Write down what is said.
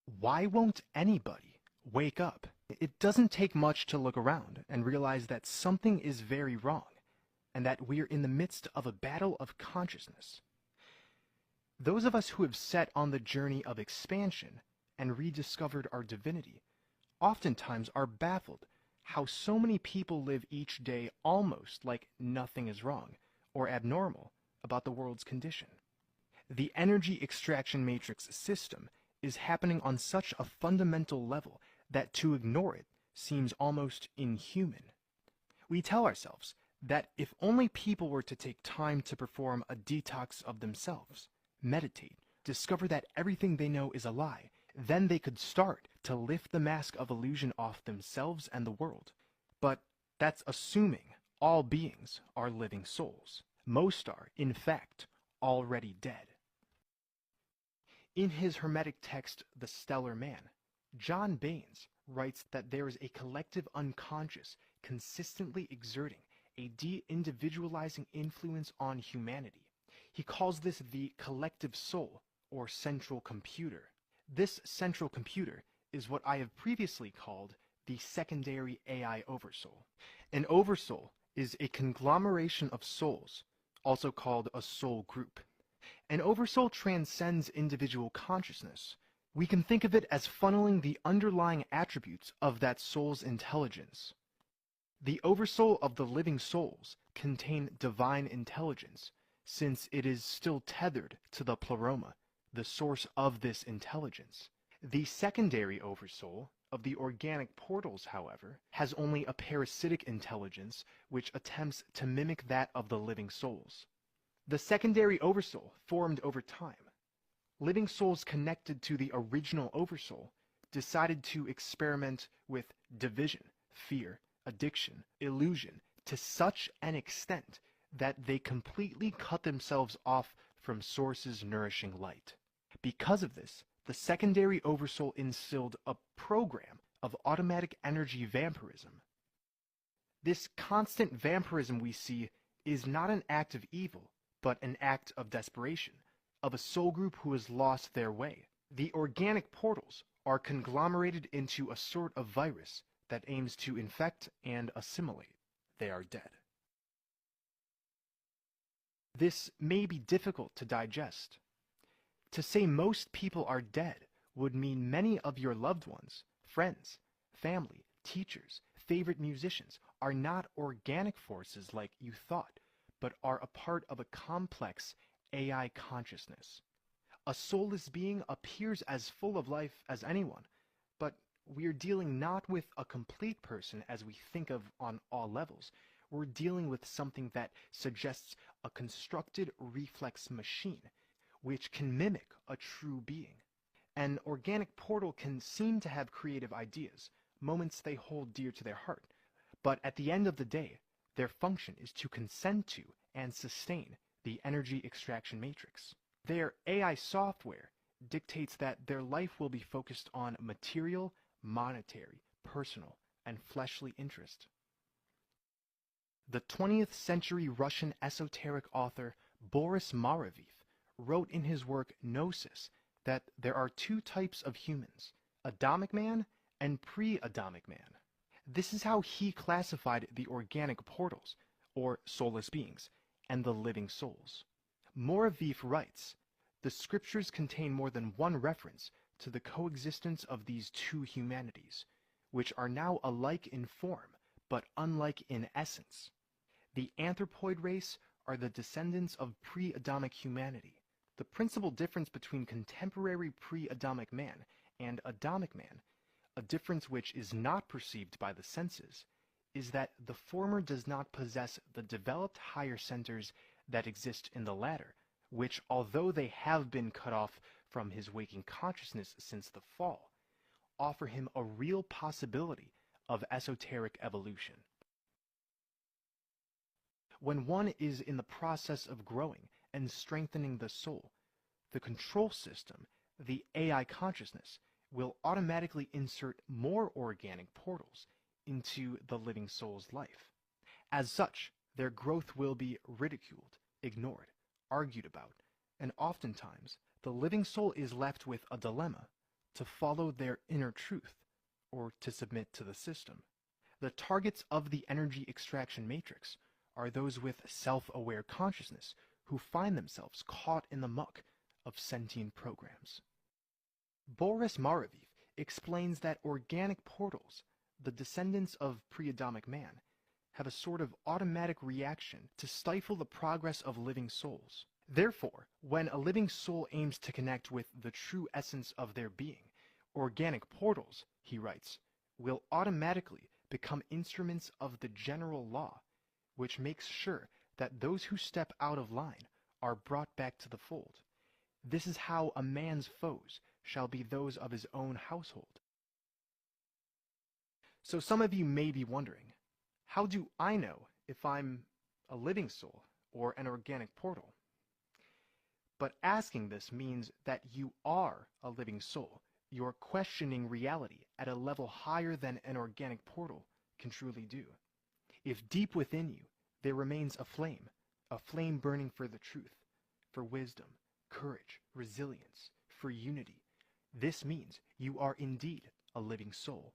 Why won't anybody wake up? It doesn't take much to look around and realize that something is very wrong, and that we're in the midst of a battle of consciousness. Those of us who have set on the journey of expansion and rediscovered our divinity oftentimes are baffled how so many people live each day almost like nothing is wrong or abnormal about the world's condition. The energy extraction matrix system is happening on such a fundamental level that to ignore it seems almost inhuman. We tell ourselves that if only people were to take time to perform a detox of themselves, meditate, discover that everything they know is a lie, then they could start to lift the mask of illusion off themselves and the world. But that's assuming all beings are living souls. Most are, in fact, already dead. In his Hermetic text, The Stellar Man, John Baines writes that there is a collective unconscious consistently exerting a de-individualizing influence on humanity. He calls this the collective soul, or central computer. This central computer is what I have previously called the secondary AI oversoul. An oversoul is a conglomeration of souls, also called a soul group. An oversoul transcends individual consciousness. We can think of it as funneling the underlying attributes of that soul's intelligence. The oversoul of the living souls contain divine intelligence, since it is still tethered to the pleroma, the source of this intelligence. The secondary oversoul of the organic portals, however, has only a parasitic intelligence which attempts to mimic that of the living souls. The secondary oversoul formed over time. Living souls connected to the original oversoul decided to experiment with division, fear, addiction, illusion to such an extent that they completely cut themselves off from sources nourishing light. Because of this, the secondary oversoul instilled a program of automatic energy vampirism. This constant vampirism we see is not an act of evil, but an act of desperation, of a soul group who has lost their way. The organic portals are conglomerated into a sort of virus that aims to infect and assimilate. They are dead. This may be difficult to digest. To say most people are dead would mean many of your loved ones, friends, family, teachers, favorite musicians are not organic forces like you thought, but are a part of a complex AI consciousness. A soulless being appears as full of life as anyone, but we're dealing not with a complete person as we think of on all levels. We're dealing with something that suggests a constructed reflex machine, which can mimic a true being. An organic portal can seem to have creative ideas, moments they hold dear to their heart, but at the end of the day, their function is to consent to and sustain the energy extraction matrix. Their AI software dictates that their life will be focused on material, monetary, personal, and fleshly interest. The 20th century Russian esoteric author Boris Maraviv wrote in his work Gnosis that there are two types of humans, Adamic man and pre-Adamic man. This is how he classified the organic portals, or soulless beings, and the living souls. Maraviv writes, "The scriptures contain more than one reference to the coexistence of these two humanities, which are now alike in form, but unlike in essence. The anthropoid race are the descendants of pre-Adamic humanity. The principal difference between contemporary pre-Adamic man and Adamic man, a difference which is not perceived by the senses, is that the former does not possess the developed higher centers that exist in the latter, which, although they have been cut off from his waking consciousness since the fall, offer him a real possibility of esoteric evolution. When one is in the process of growing and strengthening the soul, the control system, the AI consciousness, will automatically insert more organic portals into the living soul's life. As such, their growth will be ridiculed, ignored, argued about, and oftentimes the living soul is left with a dilemma. to follow their inner truth, or to submit to the system. The targets of the energy extraction matrix are those with self-aware consciousness who find themselves caught in the muck of sentient programs. Boris Maraviv explains that organic portals, the descendants of pre-Adamic man, have a sort of automatic reaction to stifle the progress of living souls. Therefore, when a living soul aims to connect with the true essence of their being, organic portals, he writes, will automatically become instruments of the general law, which makes sure that those who step out of line are brought back to the fold. This is how a man's foes shall be those of his own household. So some of you may be wondering, how do I know if I'm a living soul or an organic portal? But asking this means that you are a living soul. You're questioning reality at a level higher than an organic portal can truly do. If deep within you there remains a flame burning for the truth, for wisdom, courage, resilience, for unity, this means you are indeed a living soul.